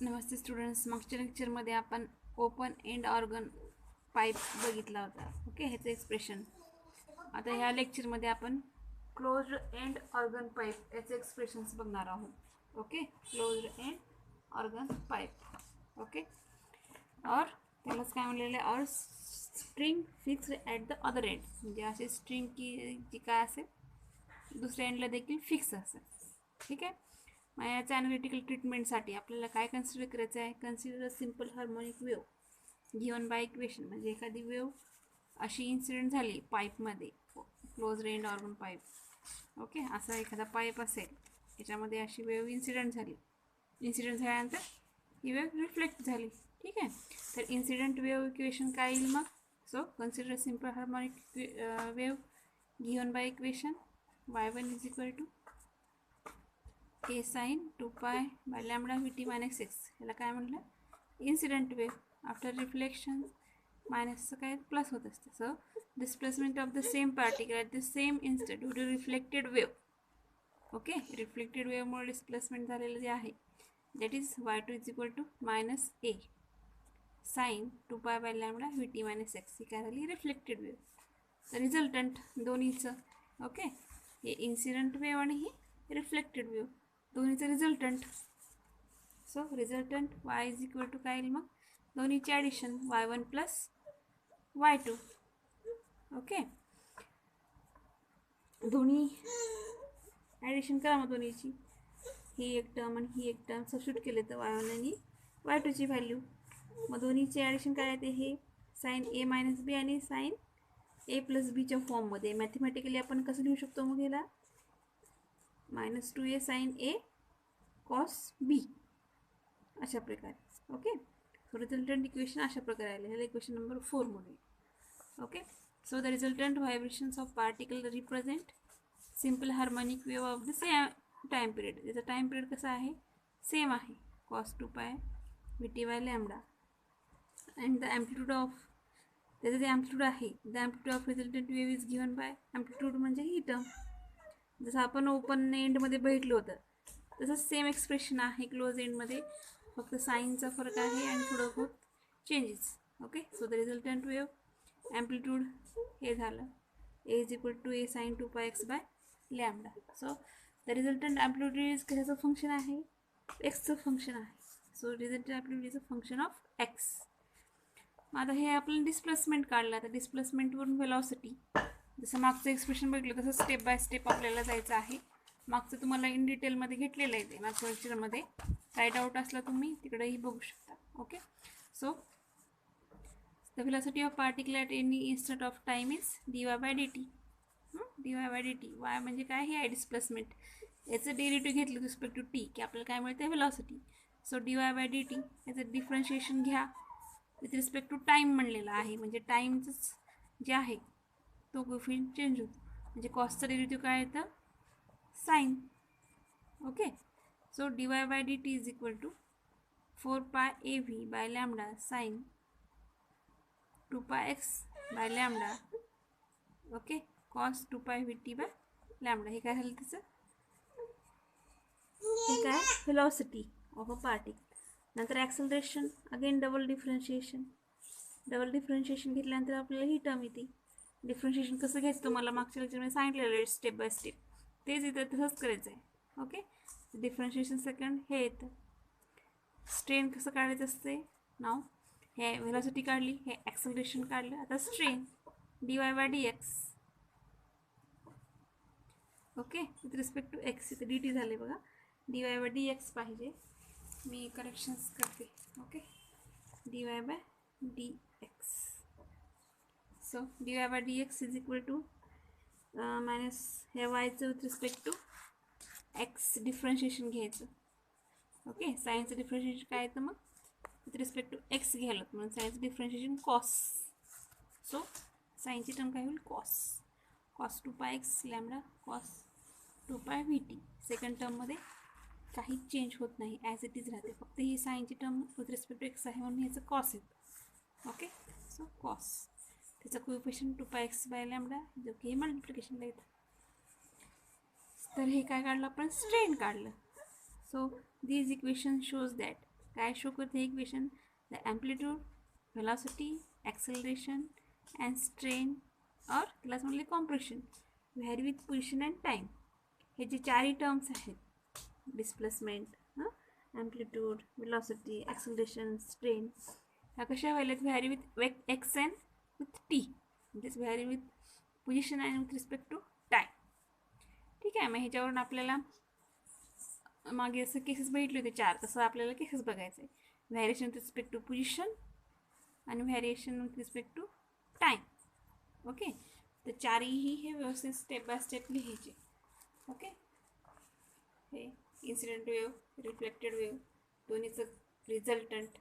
नमस्ते students, मागच्या लेक्चरमध्ये आपण ओपन एंड ऑर्गन पाईप बघितला होता. ओके, ह्याचं एक्सप्रेशन. आता ह्या लेक्चरमध्ये आपण क्लोज्ड एंड ऑर्गन पाईप याचे एक्सप्रेशन्स बघणार आहोत. Okay, closed end organ pipe. Okay, और त्यालाच काय म्हणलेलं आहे, और string fixed at the other end, म्हणजे अशी स्ट्रिंग की जी काय असेल दुसऱ्या एंडला देखील फिक्स असेल. ठीक आहे. मग याच्या ॲनालिटिकल ट्रीटमेंटसाठी आपल्याला काय कन्सिडर करायचं आहे, consider a simple harmonic wave given by equation. म्हणजे एखादी वेव्ह अशी इन्सिडेंट झाली पाईपमध्ये, close end organ pipe. Okay, असा एखादा पाईप असेल, याच्यामध्ये अशी वेव्ह इन्सिडेंट झाल्यानंतर ही वेव्ह रिफ्लेक्ट झाली. ठीक आहे. तर इन्सिडेंट वेव्ह इक्वेशन काय येईल मग? So consider simple harmonic wave given by equation y1 is equal to a sin 2 pi by lambda vt minus x. याला काय म्हटलं, इन्सिडेंट वेव्ह आफ्टर रिफ्लेक्शन मायनसचं काय प्लस होत असते. So displacement of the same particle at the same instant due to reflected wave. Okay, reflected वेव्हमुळे displacement झालेलं जे आहे that is y2 is equal to minus a sine 2 pi by lambda vt minus x. ही काय झाली, reflected wave. तर resultant दोन्हीचं. Okay, हे इन्सिडेंट वेव्ह आणि ही रिफ्लेक्टेड वेव्ह दोन्हीचं resultant. So resultant y is equal to काय येईल मग, दोन्हीची addition y1 plus y2. Okay, दोन्ही ॲडिशन करा मग दोन्हीची. ही एक टर्म आणि ही एक टर्म सबस्टिट्यूट केले तर y1 आणि y2ची व्हॅल्यू. मग दोन्हीचे ॲडिशन काय येते, हे साइन a मायनस बी आणि साइन a प्लस बीच्या फॉर्ममध्ये. मॅथमॅटिकली आपण कसं लिहू शकतो मग याला, -2a sin a cos b अशा प्रकारे. ओके, सो रिझल्टंट इक्वेशन अशा प्रकारे आले. ह्याला इक्वेशन नंबर 4 म्हणूया. Okay, so the resultant vibrations of particle represent simple harmonic wave of the same time period. त्याचा टाईम पिरियड कसा आहे, सेम आहे, cos 2 pi vt by lambda. And the amplitude of, त्याचं जे ॲम्प्लिट्यूड आहे, the amplitude of resultant wave is given by amplitude म्हणजे ही term. जसं आपण ओपन एंडमध्ये बघितलं होतं तसंच सेम एक्सप्रेशन आहे क्लोज एंडमध्ये, फक्त साईनचा फरक आहे आणि थोडं बहुत changes. Okay, so the resultant wave amplitude हे झालं a is equal to a sine 2 pi x by lambda. So the resultant amplitude is कशाचं फंक्शन आहे, एक्सचं फंक्शन आहे. So resultant amplitude is a function of x. मग आता हे आपल्याला डिस्प्लेसमेंट काढलं. आता डिस्प्लेसमेंटवरून व्हेलॉसिटी, जसं मागचं एक्सप्रेशन बघितलं तसं स्टेप बाय स्टेप आपल्याला जायचं आहे. मागचं तुम्हाला इन डिटेलमध्ये घेतलेलं आहे, ते मागच्या लेक्चरमध्ये. काय डाऊट असला तुम्ही तिकडेही बघू शकता. Okay, so the velocity of particle at any instant of time is dy by dt. dy by dt, Y म्हणजे काय, हे आहे डिस्प्लेसमेंट. याचं डेरिव्हेटिव्ह घेतलं रिस्पेक्ट टू टी की आपल्याला काय मिळते, velocity. So dy by dt याचं डिफरन्शिएशन घ्या विथ रिस्पेक्ट टू टाईम म्हणलेलं आहे, म्हणजे टाईमचंच जे आहे तो कोफिशियंट चेंज होतो. म्हणजे कॉसचं डेरिव्हेटिव्ह काय येतं, sine. Okay, so dy by dt is equal to 4 pi av by lambda sin 2 pi x by lambda. Okay, cos 2 pi vt by lambda. हे काय झालं त्याचं, हे काय, व्हेलॉसिटी ऑफ अ पार्टिकल. नंतर acceleration, again double differentiation. Double differentiation घेतल्यानंतर आपल्याला ही term येते. डिफरन्शिएशन कसं घ्यायचं तुम्हाला मागच्या लेक्चरमध्ये सांगितलेलं आहे, स्टेप बाय स्टेप. तेच इथं तसंच करायचं आहे. ओके, डिफरन्शिएशन सेकंड हे येतं. स्ट्रेन कसं काढायचं असते, नाव हे व्हेलॉसिटी काढली, हे ॲक्सलरेशन काढलं, आता strain dy by dx. Okay, with respect to x. इथं dt झाले बघा, dy by dx पाहिजे, मी करेक्शन्स करते. Okay, dy by dx. So dy by dx is equal to minus हे वायचं with respect to x differentiation घ्यायचं. Okay, सायन्सचं डिफरन्शिएशन काय येतं मग, विथ रिस्पेक्ट टू एक्स घ्यायला, म्हणून सायन्सचं डिफरन्शिएशन कॉस. सो सायन्सची टर्म काय होईल, cos 2 pi x lambda cos 2 pi vt. Second टर्ममध्ये काही चेंज होत नाही, ॲज इट इज राहते, फक्त ही सायन्सची term with respect to x आहे म्हणून ह्याचं कॉस येतं. ओके, सो कॉस, त्याचा coefficient 2 pi x by lambda, जो की मल्टिप्लिकेशनला येतं. तर हे काय काढलं आपण, स्ट्रेन काढलं. So this equation shows that काय शो करते हे इक्वेशन? The amplitude, velocity, acceleration and strain और क्लास म्हणले compression vary with position and time. हे जे चारही टर्म्स आहेत, displacement, amplitude, velocity, acceleration, strain, ह्या कशा व्हायल्यात? Vary with x and with t, म्हणजेच vary with position and with respect to time. ठीक आहे. मग ह्याच्यावरून आपल्याला मागे असं केसेस बघितले होते 4, तसं आपल्याला केसेस बघायचे. Variation with respect to position आणि variation with respect to time. Okay. तर चारही हे व्यवस्थित स्टेप बाय स्टेप लिहायचे. ओके. हे इन्सिडेंट वेव्ह, रिफ्लेक्टेड वेव्ह, दोन्हीचं रिझल्टंट.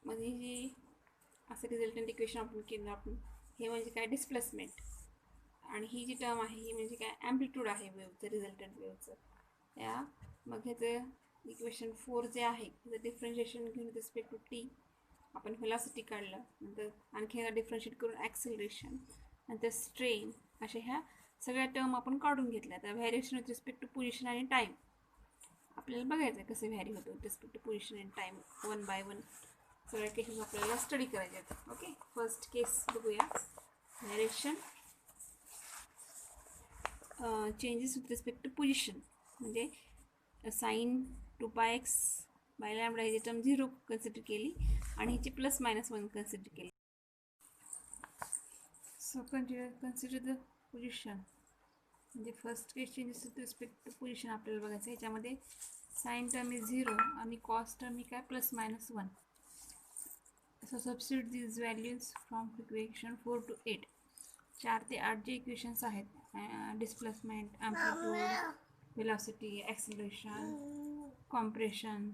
मध्ये जी असं रिझल्टंट इक्वेशन आपण केलं आपण, हे म्हणजे काय? डिस्प्लेसमेंट. आणि ही जी टर्म आहे ही म्हणजे काय? ॲम्प्लिट्यूड आहे वेव्हचं, रिझल्टंट वेव्हचं. या मग ह्याचं इक्वेशन 4 जे आहे त्याचं डिफरन्शिएशन घेऊन रिस्पेक्ट टू टी आपण व्हेलॉसिटी काढलं, नंतर आणखी ह्याला डिफरन्शिएट करून ॲक्सेलरेशन, नंतर स्ट्रेन, अशा ह्या सगळ्या टर्म आपण काढून घेतल्या. तर variation with respect to position आणि टाईम आपल्याला बघायचं आहे कसं व्हॅरी होतं with respect to position and time. 1 by 1 सगळ्या केसेस आपल्याला स्टडी करायचे आहेत. ओके. फर्स्ट केस बघूया. Variation changes with respect to position, म्हणजे साईन 2πx बाय लॅम्बडा ही टर्म 0 कन्सिडर केली आणि ह्याची ±1 कन्सिडर केली. सो कन्सिडर द पोझिशन, म्हणजे first case changes with respect to position आपल्याला बघायचं. ह्याच्यामध्ये साईन टर्म इज 0 आणि कॉस टर्म ही काय? ±1. So substitute these values from equation 4 to 8. 4 ते 8 जे इक्वेशन्स आहेत, displacement, amplitude, velocity, acceleration, compression,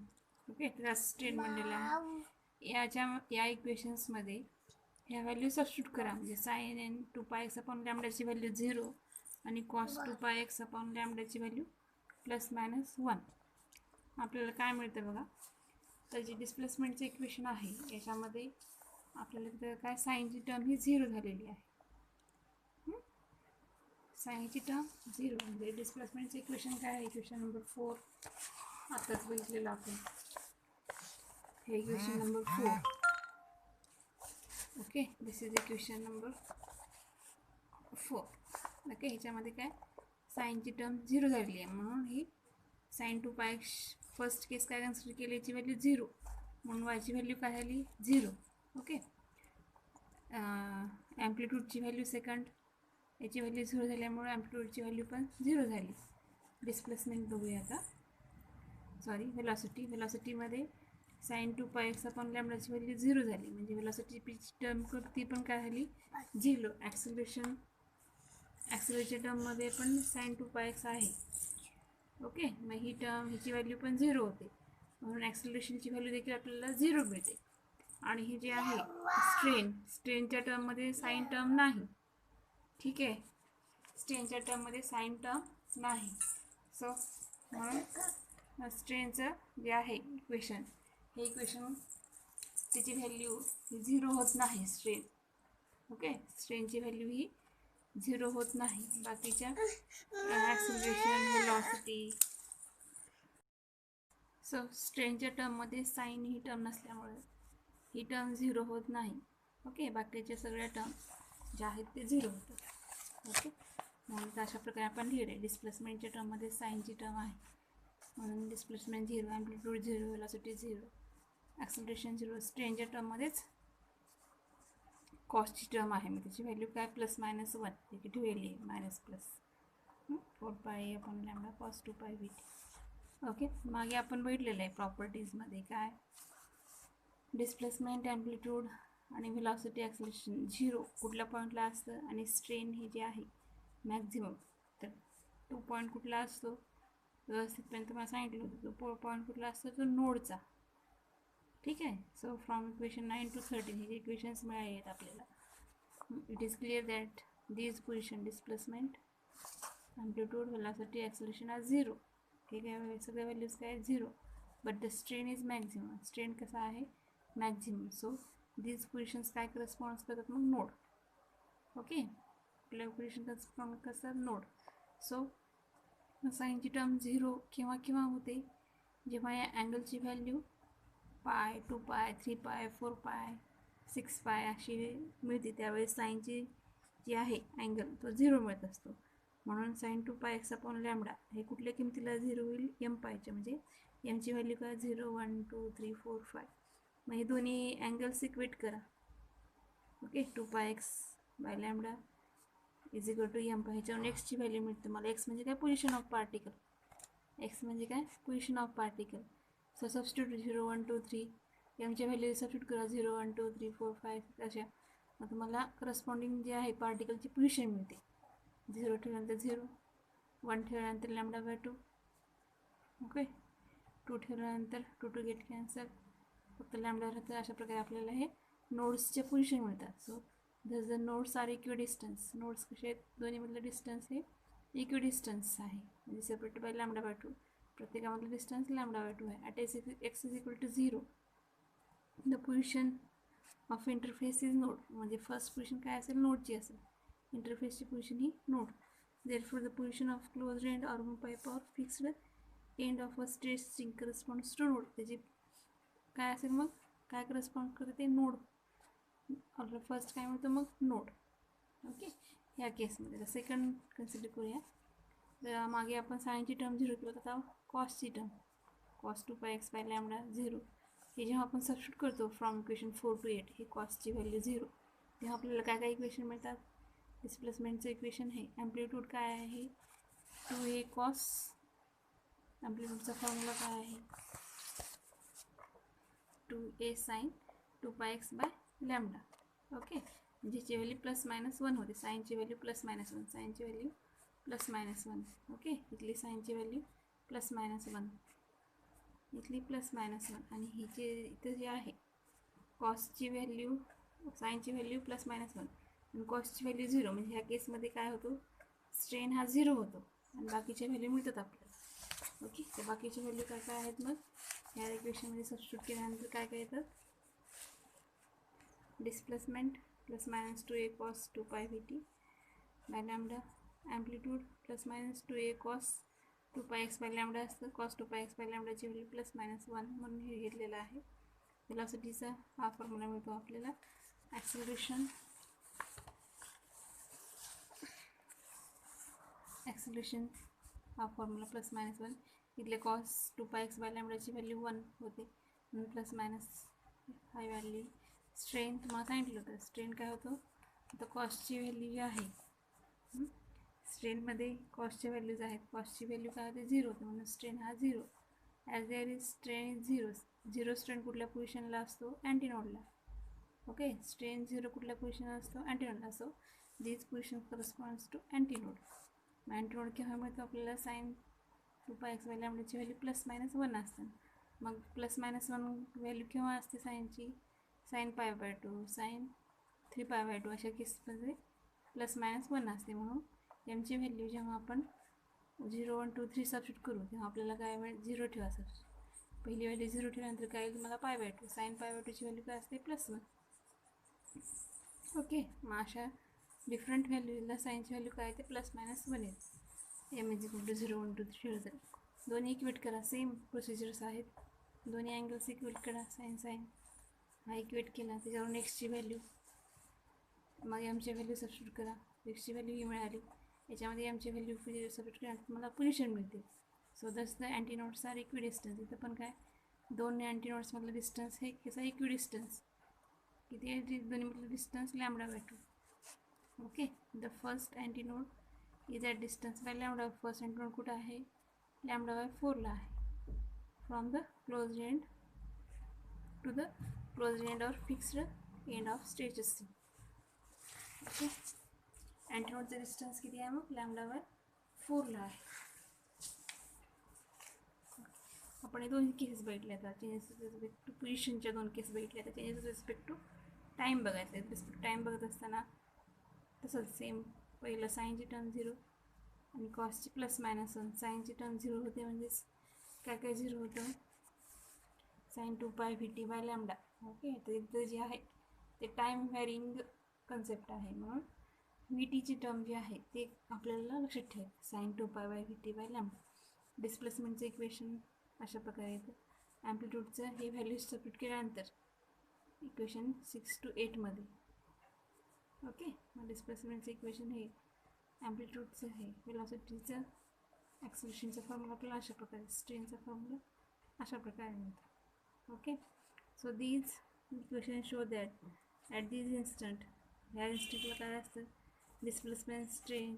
okay, त्याचा स्ट्रेन म्हणलेला आहे. या इक्वेशन्समध्ये ह्या व्हॅल्यू सबस्टिट्यूट करा. म्हणजे साईन एन 2πx अपॉन लॅम्बडाची व्हॅल्यू 0 आणि कॉस 2πx अपॉन लॅम्बडाची व्हॅल्यू ±1. आपल्याला काय मिळतं बघा. तर जे डिस्प्लेसमेंटचं इक्वेशन आहे याच्यामध्ये आपल्याला तिथं काय? साईनची टर्म ही 0 झालेली आहे. साईनची टर्म 0 म्हणजे डिस्प्लेसमेंटचं इक्वेशन काय आहे? इक्वेशन नंबर 4 आताच बघितलेलं आपण. हे equation number 4. Okay. This is equation number 4. Okay. ह्याच्यामध्ये काय? साईनची टर्म 0 झालेली आहे, म्हणून ही साईन 2πx फर्स्ट केस काय कन्सिडर केली? याची व्हॅल्यू 0, म्हणून वायची व्हॅल्यू काय झाली? 0. ओके. ॲम्प्लिट्यूडची व्हॅल्यू सेकंड, याची व्हॅल्यू 0 झाल्यामुळे ॲम्प्लिट्यूडची व्हॅल्यू पण 0 झाली. डिस्प्लेसमेंट बघूया आता. व्हेलॉसिटीमध्ये साईन 2πx अपॉन लॅम्बडाची व्हॅल्यू 0 झाली, म्हणजे व्हेलॉसिटीची टर्म ती पण काय झाली? 0. ॲक्सेलरेशन टर्ममध्ये पण साईन 2πx आहे. ओके. मग ही टर्म ह्याची व्हॅल्यू पण 0 होते, म्हणून ॲक्सेलरेशनची व्हॅल्यू देखील आपल्याला 0 मिळते. आणि हे जे आहे स्ट्रेनच्या टर्ममध्ये साईन टर्म नाही. ठीक आहे. स्ट्रेनच्या टर्ममध्ये साईन टर्म नाही. सो म्हणून स्ट्रेनचं जे आहे इक्वेशन, हे इक्वेशन त्याची व्हॅल्यू 0 होत नाही. ओके. स्ट्रेनची व्हॅल्यू ही 0 होत नाही. बाकीच्या ॲक्सेलरेशन, व्हेलॉसिटी, सो स्ट्रेनच्या टर्ममध्ये साईन ही टर्म नसल्यामुळे ही टर्म 0 होत नाही. ओके. बाकीच्या सगळ्या टर्म ज्या आहेत ते 0 होतात. ओके. म्हणून अशा प्रकारे आपण लिहिले. डिस्प्लेसमेंटच्या टर्ममध्ये साईनची टर्म आहे, म्हणून डिस्प्लेसमेंट 0, ॲम्प्लिट्यूड 0, व्हेलॉसिटी 0, ॲक्सेलरेशन 0. स्ट्रेनच्या टर्ममध्येच कॉस्टची टर्म आहे, मग त्याची व्हॅल्यू काय? ±1. ती ठेवली minus plus 4π upon lambda cos 2π. Okay. मागे आपण बघितलेलं आहे प्रॉपर्टीजमध्ये काय? डिस्प्लेसमेंट, ॲम्प्लिट्यूड आणि व्हेलॉसिटी, ॲक्सेलरेशन 0 कुठल्या पॉईंटला असतं, आणि स्ट्रेन हे जे आहे मॅक्झिमम, तर तो पॉईंट कुठला असतो? व्यवस्थितपणे तुम्हाला सांगितलं होतं. तो पॉईंट कुठला असतो? तो नोडचा. ठीक आहे. सो फ्रॉम इक्वेशन 9 to 13 हे इक्वेशन्स मिळाले आहेत आपल्याला. It is clear that these position, displacement, amplitude, velocity, acceleration are 0. हे काय? सगळ्या व्हॅल्यूज काय? 0. But the strain is maximum. Strain कसा आहे? मॅक्झिमम. सो दीज पोझिशन्स काय करस्पॉन्ड्स करतात? मग नोड. ओके. आपल्या पोझिशन करस्पॉन्ड करतात नोड. सो साईनची टर्म 0 केव्हा होते? जेव्हा या अँगलची व्हॅल्यू पाय, 2 पाय, 3 पाय, 4 पाय, 6 पाय अशी मिळते त्यावेळेस साईनची जी आहे अँगल तो 0 मिळत असतो. म्हणून sine 2 pi x upon lambda हे कुठल्या किमतीला 0 होईल? एम पायच्या, म्हणजे एमची व्हॅल्यू काय 0, 1, 2, 3, 4, 5. मग हे दोन्ही अँगल्स इक्वेट करा. Okay, 2 pi x by lambda is equal to m pi. ह्याच्यावरून एक्सची व्हॅल्यू मिळते मला. एक्स म्हणजे काय? Position of particle. एक्स म्हणजे काय? Position of particle. So substitute 0, 1, 2, 3. एमच्या व्हॅल्यू सबस्टिट्यूट करा 0, 1, 2, 3, 4, 5 अशा. मग तुम्हाला करस्पॉन्डिंग जे आहे पार्टिकलची पोझिशन मिळते. 0 ठेवल्यानंतर 0, 1 ठेवल्यानंतर लॅम्बडा बाय 2. ओके, 2 ठेवल्यानंतर 2 टू गेट कॅन्सल, फक्त लॅम्बडा राहतं. अशा प्रकारे आपल्याला हे नोड्सचे पोझिशन मिळतात. So the nodes are equidistance. Nodes कसे आहेत? दोन्हीमधलं डिस्टन्स हे इक्विडिस्टन्स आहे, म्हणजे सेपरेटेड बाय लॅम्बडा बाय 2. प्रत्येकामधलं डिस्टन्स लॅम्बडा बाय 2 आहे. At x is equal to 0 the position of interface is node. म्हणजे फर्स्ट पोझिशन काय असेल? नोडची असेल. इंटरफेसची पोझिशन ही node. Therefore, the position of closed end or pipe or fixed end of a straight string corresponds to node. त्याची काय असेल मग? काय करस्पॉन्ड करते? नोड. आपलं फर्स्ट काय मिळतं मग? नोड. ओके, या केसमध्ये सेकंड कन्सिडर करूया. तर मागे आपण साईनची टर्म 0 केलं, आता कॉसची term cos 2 pi x by lambda 0. हे जेव्हा आपण सबस्टिट्यूट करतो फ्रॉम इक्वेशन 4 to 8 ही कॉसची व्हॅल्यू 0, तेव्हा आपल्याला काय काय इक्वेशन मिळतात? डिस्प्लेसमेंटचं इक्वेशन आहे. ॲम्प्लिट्यूड काय आहे? 2a cos. ॲम्प्लिट्यूडचा फॉर्म्युला काय आहे? 2a sine 2 pi x by lambda. Okay, ज्याची व्हॅल्यू प्लस मायनस 1 होते. साईनची व्हॅल्यू प्लस मायनस 1, साईनची व्हॅल्यू प्लस मायनस 1. ओके, इथली साईनची व्हॅल्यू प्लस मायनस 1, इथली प्लस मायनस 1. आणि ही जे इथं जे आहे कॉसची व्हॅल्यू, साईनची व्हॅल्यू प्लस मायनस 1 आणि कॉसची व्हॅल्यू 0. म्हणजे ह्या केसमध्ये काय होतो? स्ट्रेन हा 0 होतो आणि बाकीच्या व्हॅल्यू मिळतात आपल्याला. ओके, तर बाकीच्या व्हॅल्यू काय काय आहेत? मग ह्या इक्वेशनमध्ये सबस्टिट्यूट केल्यानंतर काय काय येतात? Displacement plus minus 2a cos 2 pi v t by lambda. Amplitude plus minus 2a cos 2 pi x by lambda असतं. कॉस 2 पाय एक्स बाय लॅम्बडाची व्हॅल्यू प्लस मायनस 1 म्हणून हे घेतलेलं आहे. व्हेलॉसिटीचा हा फॉर्म्युला मिळतो आपल्याला. ॲक्सिलरेशन हा फॉर्म्युला प्लस मायनस 1. इथले कॉस 2 पाय एक्स बाय लॅम्बडाची व्हॅल्यू 1 होते म्हणून plus minus high value. Strain तुम्हाला सांगितलं होतं. स्ट्रेन काय होतं? आता कॉसची व्हॅल्यू जी आहे, स्ट्रेनमध्ये कॉसच्या व्हॅल्यूज आहेत. कॉसची व्हॅल्यू काय होते? 0 होते, म्हणून स्ट्रेन हा 0. As there is strain is 0. 0 strain कुठल्या पोझिशनला असतो? अँटीनोडला. ओके, स्ट्रेन 0 कुठल्या पोझिशनला असतो? अँटीनोडला. So this position corresponds to antinode. Antinode केव्हा मिळतो आपल्याला? साईन 2 पाय एक्स बाय लॅम्बडाची व्हॅल्यू प्लस मायनस 1 असते. मग प्लस मायनस 1 व्हॅल्यू केव्हा असते साईनची? Sine pi by 2, sine 3 pi by 2 अशा केसमध्ये प्लस मायनस 1 असते. म्हणून एमची व्हॅल्यू जेव्हा आपण 0, 1, 2, 3 सबस्टिट्यूट करू तेव्हा आपल्याला काय मिळेल? 0 ठेवा. पहिली व्हॅल्यू 0 ठेवल्यानंतर काय येईल तुम्हाला? Pi by 2. Sine pi by 2ची व्हॅल्यू काय असते? प्लस 1. ओके, मग अशा डिफरंट व्हॅल्यूला साईनची व्हॅल्यू काय येते? प्लस मायनस 1 येते. एम इज इक्वल टू 0, 1, 2, 3 ठेवलं तर दोन्ही इक्वेट करा. सेम प्रोसिजर्स आहेत. दोन्ही अँगल्स इक्वेट करा. साईन साईन हा इक्वेट केला, त्याच्यावरून एक्सची व्हॅल्यू, मग एमची व्हॅल्यू सबस्टिट्यूट करा. एक्सची व्हॅल्यू ही मिळाली. याच्यामध्ये एमची व्हॅल्यू सबस्टिट्यूट केल्यानंतर मला पोझिशन मिळते. सो दस द अँटीनोड्स आर इक्विडिस्टन्स. इथं पण काय? दोन अँटीनोड्समधलं डिस्टन्स हे कसा इक्विडिस्टन्स किती आहे? दोन्हीमधलं distance lambda by 2. Okay, the first antinode is at distance by lambda. First antinode कुठं आहे? लॅम्बडा बाय 4ला आहे. From the closed end to the closed end और fixed end of straight string. Okay, अँटीनोडचं distance किती आहे मग? Lambda by 4ला आहे. आपण हे दोन केसेस बघितले. आता चेंजेस रिस्पेक्ट टू पोझिशनच्या 2 केस बघितल्या. आता चेंजेस रिस्पेक्ट टू टाईम बघायचं आहे. रिस्पेक्ट टाईम बघत असताना तसंच सेम पहिलं साईनची टर्म 0 आणि कॉसची प्लस मायनस 1. साईनची टर्म 0 होते, म्हणजेच काय काय 0 होतं? Sine 2 pi v t by lambda. Okay, तर इथं जे आहे ते टाईम व्हॅरिंग कन्सेप्ट आहे, म्हणून व्ही टीची टर्म जी आहे ते आपल्याला लक्षात ठेवायचं. Sine 2 pi by v t by lambda. डिस्प्लेसमेंटचं इक्वेशन अशा प्रकारे येतं. ॲम्प्लिट्यूडचं हे व्हॅल्यूज सबस्टिट्यूट केल्यानंतर इक्वेशन 6 to 8मध्ये. ओके, मग डिस्प्लेसमेंटचं इक्वेशन हे, ॲम्प्लिट्यूडचं हे, वेलॉसिटीचं, ॲक्सलेरेशनचा फॉर्म्युला आपल्याला अशा प्रकारे, स्ट्रेनचा फॉर्म्युला अशा प्रकारे मिळतो. Okay, so these equation show that at this instant, ह्या इन्स्टंटला काय असतं, displacement, strain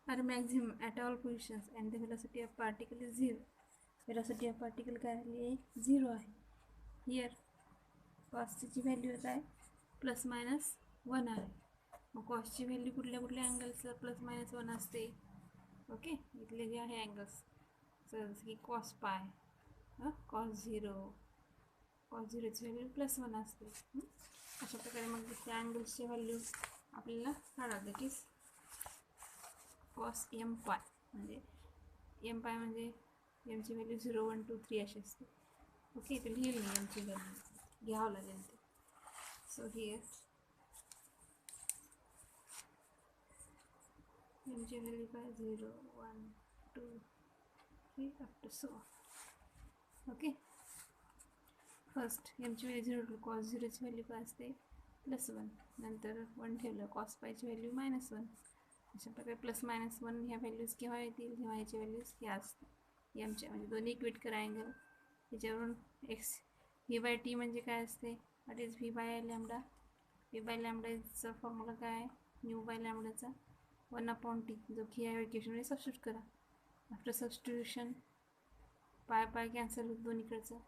are maximum at all positions and the velocity of particle is 0. Velocity of particle काय आहे, 0 आहे. हियर कॉस्टची व्हॅल्यू काय, ±1 आहे. मग कॉस्टची व्हॅल्यू कुठल्या कुठल्या अँगल्सला ±1 असते. ओके, इथले जे आहे अँगल्स, जसं की कॉस पाय, कॉस 0, कॉस 0ची व्हॅल्यू +1 असते. अशा प्रकारे मग त्या अँगल्सची व्हॅल्यू आपल्याला काढा. दॅट इज कॉस एम पाय, म्हणजे एम पाय म्हणजे एमची व्हॅल्यू 0, 1, 2, 3 अशी असते. ओके, इथे लिहिली नाही एमची व्हॅल्यू, घ्यावं लागेल ते. सो हियर एमची व्हॅल्यू काय, 0, 1, 2, 3 up to so. Okay, first एमची व्हॅल्यू 0, कॉस 0ची व्हॅल्यू काय असते, +1. नंतर 1 ठेवलं, कॉस पायची व्हॅल्यू -1. अशा प्रकारे +-1 ह्या व्हॅल्यूज केव्हा येतील, जेव्हा ह्याची व्हॅल्यूज ह्या असतील एमच्या, म्हणजे दोन्ही इक्वेट करा अँगल. त्याच्यावरून एक्स v/t म्हणजे काय असते, what is v/λ. v/λ formula काय आहे, μ/λ 1/t, जो की ह्या इक्वेशनमध्ये सबस्टिट्यूट करा. आफ्टर सबस्टिट्यूशन पाय कॅन्सल होतो दोन्हीकडचं,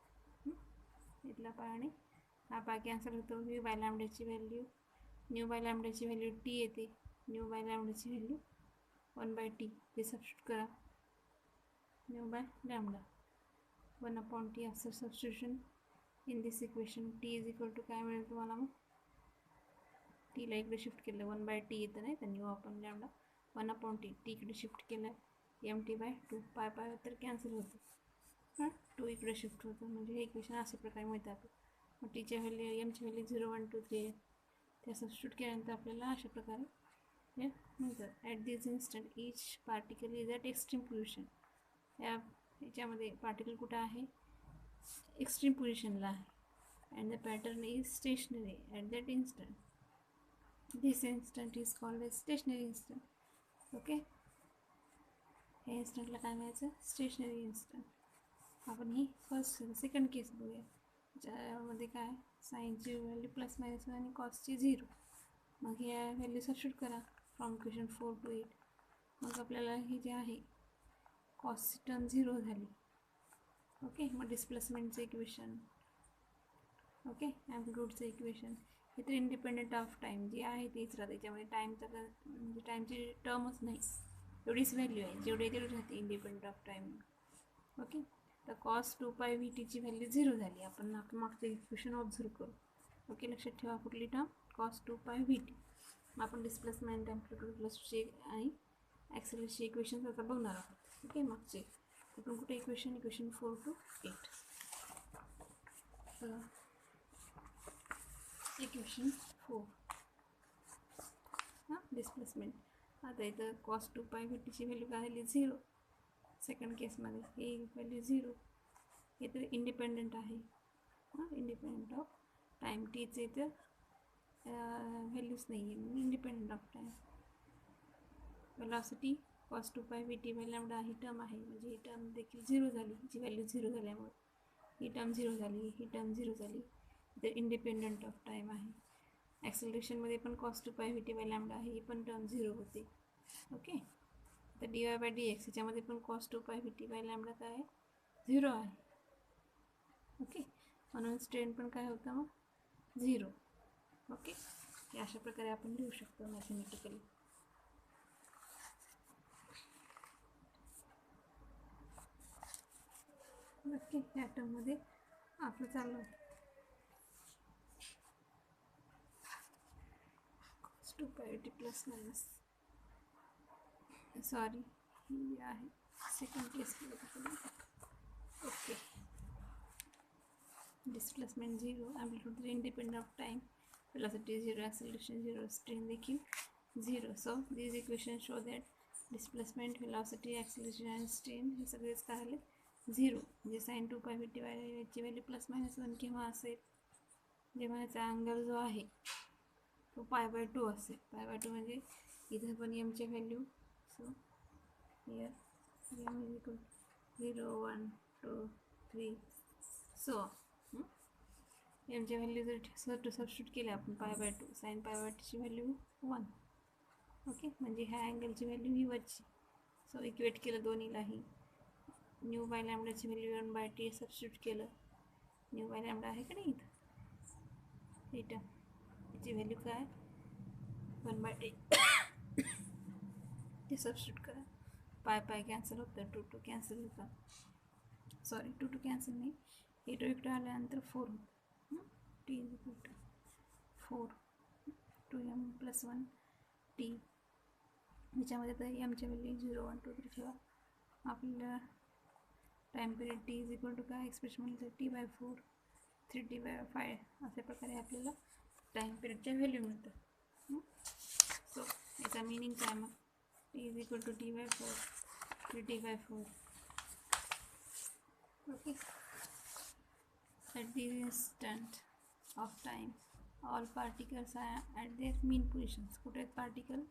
इथला पाय आणि हा पाय कॅन्सल होतो. v/λची व्हॅल्यू, μ/λची व्हॅल्यू t येते, μ/λची व्हॅल्यू 1/t, ते सबस्टिट्यूट करा. μ/λ 1/t after substitution in this equation. t is equal to काय मिळेल तुम्हाला, मग टीला इकडे शिफ्ट केलं, 1/t येतं नाही तर μ/λ 1/t, टी इकडे शिफ्ट केलं, mt/2, पाय तर कॅन्सल होतं, 2 इकडे शिफ्ट होतं, म्हणजे हे इक्वेशन अशा प्रकारे मिळतात. मग टीच्या व्हॅल्यू, एमची व्हॅल्यू 0, 1, 2, 3 त्या सबस्टिट्यूट केल्यानंतर आपल्याला अशा प्रकारे हे मिळतात. At this instant each particle is at extreme position. याच्यामध्ये पार्टिकल कुठं आहे, एक्स्ट्रीम पोझिशनला आहे. And the pattern is stationary at that instant. This instant is called as stationary instant. Okay, या इन्स्टंटला काय म्हणायचं, स्टेशनरी इन्स्टंट. आपण ही फर्स्ट सेकंड केस बघूया, ज्यामध्ये काय, साईनची व्हॅल्यू +-1 आणि कॉसची 0. मग ह्या व्हॅल्यू सबस्टिट्यूट करा फ्रॉम इक्वेशन 4 to 8. मग आपल्याला हे जे आहे कॉसची टर्म 0 झाली. ओके, मग डिस्प्लेसमेंटचं इक्वेशन, ओके, ॲम्प्लिट्यूडचं इक्वेशन, हे तर इंडिपेंडेंट ऑफ टाईम जे आहे तेच राहते. त्याच्यामध्ये टाईमचा म्हणजे टाईमची टर्मच नाही, एवढीच व्हॅल्यू आहे, जेवढी तेवढी राहते इंडिपेंडेंट ऑफ टाईम. ओके, तर कॉस 2π/vtची व्हॅल्यू 0 झाली. आपण मागचं इक्वेशन ऑब्झर्व करू. ओके, लक्षात ठेवा कुठली टर्म, कॉस 2π/vt. मग आपण डिस्प्लेसमेंट, ॲम्प्लिट्यूड, वेलोसिटी आणि ॲक्सेलरेशनची इक्वेशन आता बघणार आहोत. ओके, मागचे कुठून कुठे इक्वेशन 4 to 8. Equation 4, displacement. आता इथं कॉस 2π/vtची व्हॅल्यू काय झाली, 0. सेकंड केसमध्ये हे व्हॅल्यू 0, हे तर इंडिपेंडंट आहे, इंडिपेंडंट ऑफ टाईम. टीचे इथं व्हॅल्यूज नाही आहे, independent of time. Velocity cos 2π/vt/λ he term आहे, म्हणजे ही टर्म देखील 0 झाली, हिची व्हॅल्यू 0 झाल्यामुळे ही टर्म 0 झाली, ही टर्म 0 झाली. इथे इंडिपेंडंट ऑफ टाईम आहे. ॲक्सेलरेशनमध्ये पण कॉस 2π/vt/λ आहे, ही पण टर्म 0 होते. ओके, तर dy/dx याच्यामध्ये पण कॉस 2π/vt/λ काय आहे, 0 आहे. ओके, म्हणून स्ट्रेन पण काय होतं, मग 0. ओके, हे अशा प्रकारे आपण लिहू शकतो मॅथमॅटिकली. ओके, या टर्ममध्ये आपलं चाललं कॉस 2π/vt +- सॉरी, ही आहे सेकंड केसमध्ये. Okay, displacement 0, amplitude independent of time, velocity 0, acceleration 0, strain देखील 0. So this equation show that displacement, velocity, acceleration आणि स्ट्रेन हे सगळेच काय आले 0. म्हणजे sin 2 पाय व्ही याची व्हॅल्यू ±1 केव्हा असेल, जेव्हा याचा अँगल जो आहे तो π/2 असेल. π/2 म्हणजे इथं पण एमची value, so here m is equal 0 1 2 3 so एमच्या व्हॅल्यू जर सबस्टिट्यूट केल्या आपण π/2, sin π/2ची व्हॅल्यू 1. ओके, म्हणजे ह्या अँगलची व्हॅल्यू ही वरची. सो इक्वेट केलं दोन्हीलाही. न्यू बाय लॅम्डाची व्हॅल्यू 1/t सबस्टिट्यूट केलं. न्यू बाय लॅम्डा आहे का नाही इथं, थीटा याची व्हॅल्यू काय 1/t ते सबस्टिट्यूट करा. पाय कॅन्सल होतं, 2 कॅन्सल होतं, सॉरी 2 कॅन्सल नाही, हे इकडं आल्यानंतर 4 होतं. t is equal to 4 2m + 1 t. याच्यामध्ये तर एमच्या व्हॅल्यू 0 1 2 3 ठेवा. आपल्याला time period t is equal to काय एक्सप्रेशन म्हणजे t/4 3t/5 अशा प्रकारे आपल्याला टाईम पिरियडच्या व्हॅल्यू मिळतं. सो याचा मिनिंग काय मग, t is equal to t/4 3t/4. Okay, at the instant of time all particles are at their mean positions. कुठे आहेत पार्टिकल,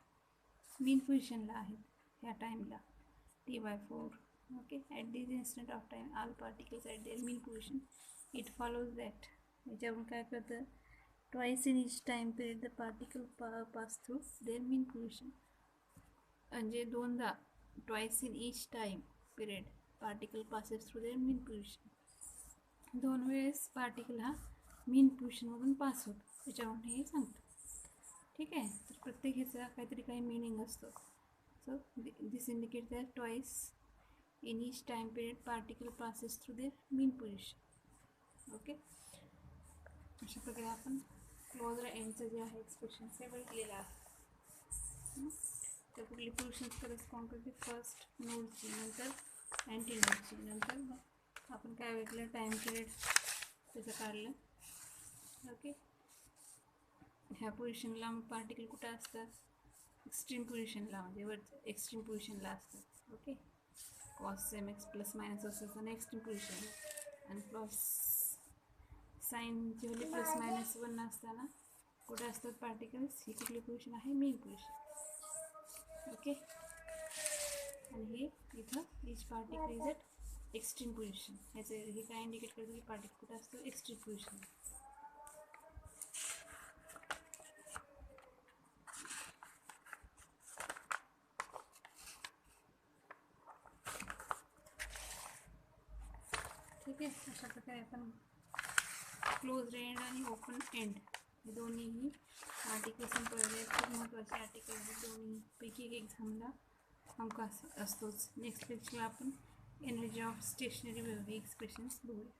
मीन पोझिशनला आहेत ह्या टाईमला t/4. Okay, at this instant of time all particles at their mean position. It follows that, याच्यावरून काय करतं, twice in each time period the particle pass through their mean position. म्हणजे दोनदा twice in each time period particle passes through their mean position. 2 वेळेस particle हा मीन पोझिशनमधून pass होतो, त्याच्यावरून हे सांगतं. ठीक आहे, तर प्रत्येक ह्याचा काहीतरी काही मिनिंग असतो. So this indicate that twice in each time period particle passes through their mean position. Okay, अशा प्रकारे आपण क्लोज एंडचं जे आहे एक्सप्रेशन हे बघितलेलं आहे. तर कुठली पोझिशन्स करस्पॉन्ड करते, फर्स्ट नोडची, नंतर अँटी नोडची, नंतर आपण काय बघितलं टाईम पिरियड त्याचं काढलं. ओके, ह्या पोझिशनला मग पार्टिकल कुठं असतात, एक्स्ट्रीम पोझिशनला, म्हणजे वरचं एक्स्ट्रीम पोझिशनला असतात. ओके, cos mx ± असं आणि एक्स्ट्रीम पोझिशन, आणि प्लस साईनची व्हॅल्यू ±1 असताना कुठे असतात पार्टिकल्स, ही कुठली पोझिशन आहे, मीन पोझिशन. ओके, आणि हे इथं each particle is at extreme position. ह्याचे हे काय इंडिकेट करतं की पार्टिकल कुठं असतो, एक्स्ट्रीम पोझिशन. ठीक आहे, अशा प्रकारे आपण क्लोज एंड आणि ओपन एंड हे दोन्हीही आर्टिकल संपवले. खूप महत्त्वाचे आर्टिकल आहेत, दोन्हीपैकी एक एक्झामला हमखास असतोच. नेक्स्ट लेक्चरला आपण energy of stationery wave expressions बघूया.